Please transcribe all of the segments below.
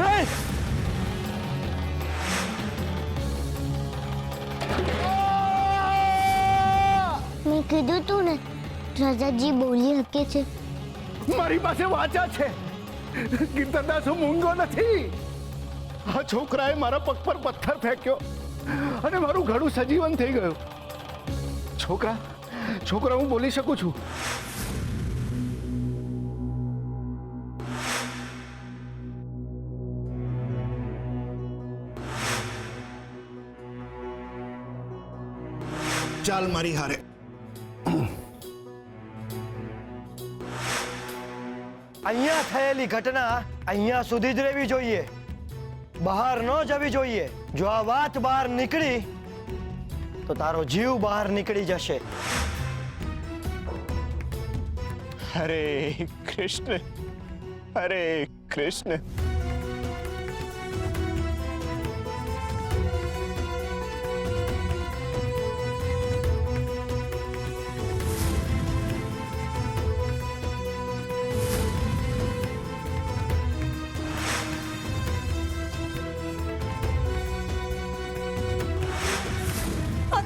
નહીં. મેં કીધું તું ને રાજાજી બોલી શકે છે. મારી પાસે વાચા છે. કીર્તનદાસ હું મૂંગો નથી. આ છોકરાએ મારા પગ પર પથ્થર ફેંક્યો અને મારું ઘડું સજીવન થઈ ગયું. છોકરા હું બોલી શકું છું. ચાલ મારી હારે. અહીંયા થયેલી ઘટના અહીંયા સુધી જ રહેવી જોઈએ, બહાર ન જવી જોઈએ. જો આ વાત બહાર નીકળી તો તારો જીવ બહાર નીકળી જશે. હરે કૃષ્ણ, હરે કૃષ્ણ.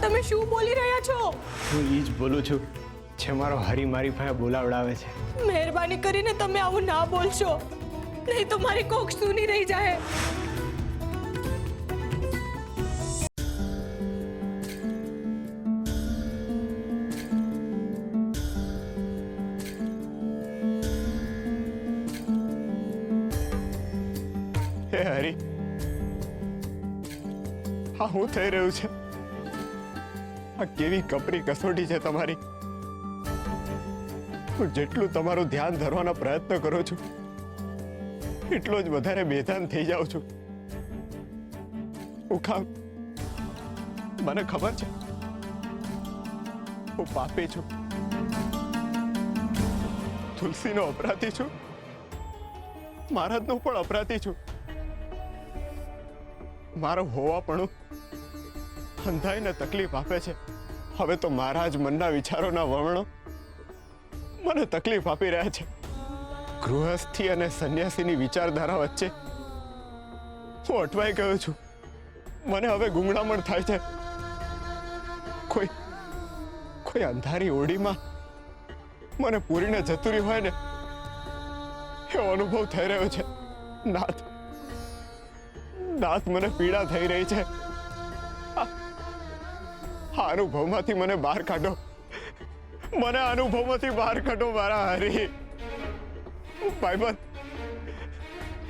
તમે શું બોલી રહ્યા છો? હું ઈ જ બોલું છું જે મારો હરી મારી પાસે બોલાવડાવે છે. મહેરબાની કરીને તમે આવું ના બોલશો, નહીં તો મારી કોક સૂની રહી જાય. હે હરી, હા હું થઈ રહ્યું છે? આ કેવી કપરી કસોટી છે તમારી. હું જેટલું તમારું ધ્યાન ધરવાનો પ્રયત્ન કરું છું એટલો જ વધારે બેધાન થઈ જાઉં છું. હું કામ? મને ખબર છે હું પાપી છું, તુલસીનો અપરાધી છું, મહારાજનો પણ અપરાધી છું. મારો હોવાપણું અંધાઈને તકલીફ આપે છે. હવે તો મારા જ મનના વિચારોના વર્ણો મને તકલીફ આપી રહ્યા છે. ગૃહસ્થી અને સંન્યાસીની વિચારધારા વચ્ચે હું અટવાઈ ગયો છું. મને હવે ગુંગળામણ થાય છે. કોઈ અંધારી ઓરડીમાં મને પૂરીને જતું રહ્યું હોય ને એવો અનુભવ થઈ રહ્યો છે. નાથ, મને પીડા થઈ રહી છે. આ અનુભવમાંથી મને બહાર કાઢો. મને અનુભવમાંથી બહાર કાઢો મારા હરી. ભાઈબંધ,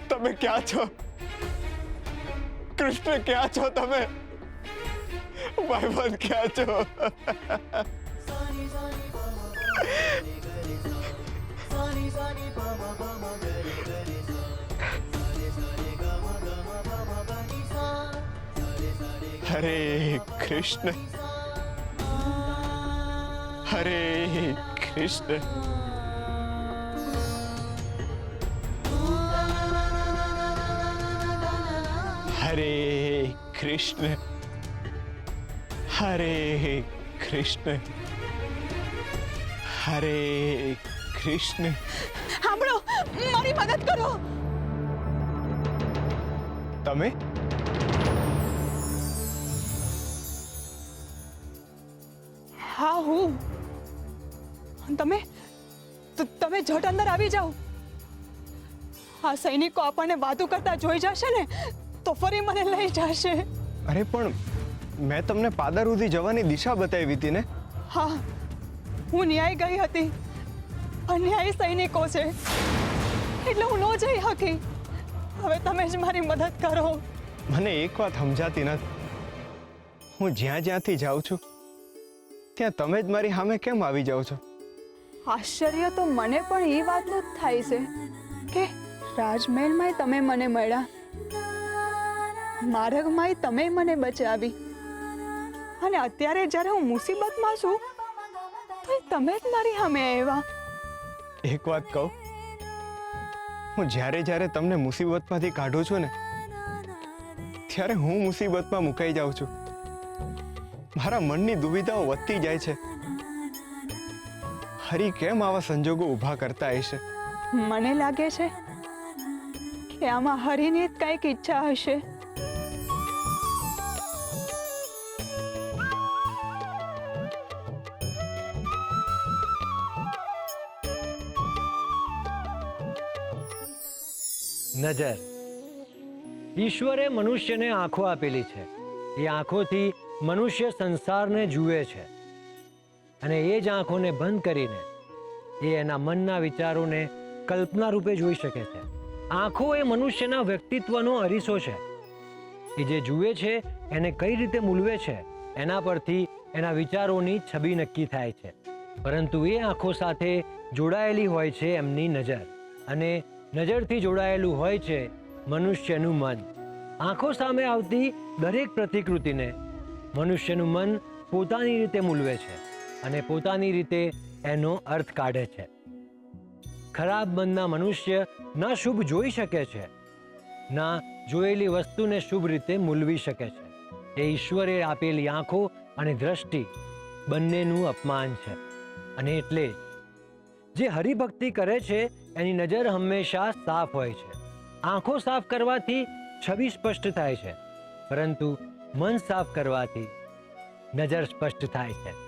તમે ક્યાં છો? કૃષ્ણ ક્યાં છો તમે? ભાઈબંધ ક્યાં છો? હરે કૃષ્ણ, હરે કૃષ્ણ. હરે કૃષ્ણ, હરે કૃષ્ણ, હરે કૃષ્ણ. સાંભળો, મારી મદદ કરો. તમે? હા, હું. તમે જટ અંદર આવી જાઓ. આ સૈનિકો આપણને વાતો કરતા જોઈ જશે ને તો ફરી મને લઈ જશે. અરે પણ મેં તમને પાદર સુધી જવાની દિશા બતાવી હતી ને. હા, હું ન્યાય ગઈ હતી. અન્યાયી સૈનિકો છે એટલે હું ન જઈ શકી. હવે તમે જ મારી મદદ કરો. મને એક વાત સમજાતી નથી. હું જ્યાંથી જાઉં છું ત્યાં તમે જ મારી સામે કેમ આવી જાઓ છો? આશ્ચર્ય તો મને પણ એ વાતનું જ થાય છે કે રાજમહેલમાં તમે મને મળ્યા, માર્ગમાં તમે મને બચાવી, અને અત્યારે જ્યારે હું મુસીબતમાં છું તો તમે જ મારી સામે આવ્યા. એક વાત કહું, હું જ્યારે તમને મુસીબતમાંથી કાઢું છું ને ત્યારે હું મુસીબતમાં મુકાઈ જાઉં છું. મારા મનની દુવિધાઓ વધતી જાય છે. હરી કેમ આવા સંજોગો ઊભા કરતા હશે? મને લાગે છે કે આમાં હરીની જ કંઈક ઈચ્છા હશે. નજર. ઈશ્વરે મનુષ્યને આંખો આપેલી છે. એ આંખોથી મનુષ્ય સંસારને જુએ છે અને એ જ આંખોને બંધ કરીને એ એના મનના વિચારોને કલ્પના રૂપે જોઈ શકે છે. આંખો એ મનુષ્યના વ્યક્તિત્વનો અરીસો છે. એ જે જુએ છે એને કઈ રીતે મૂલવે છે એના પરથી એના વિચારોની છબી નક્કી થાય છે. પરંતુ એ આંખો સાથે જોડાયેલી હોય છે એમની નજર, અને નજરથી જોડાયેલું હોય છે મનુષ્યનું મન. આંખો સામે આવતી દરેક પ્રતિકૃતિને મનુષ્યનું મન પોતાની રીતે મૂલવે છે અને પોતાની રીતે એનો અર્થ કાઢે છે. ખરાબ મનના મનુષ્ય ના શુભ જોઈ શકે છે, ના જોયેલી વસ્તુને શુભ રીતે મૂલવી શકે છે. એ ઈશ્વરે આપેલી આંખો અને દ્રષ્ટિ બંનેનું અપમાન છે. અને એટલે જે હરિભક્તિ કરે છે એની નજર હંમેશા સાફ હોય છે. આંખો સાફ કરવાથી છબી સ્પષ્ટ થાય છે, પરંતુ મન સાફ કરવાથી નજર સ્પષ્ટ થાય છે.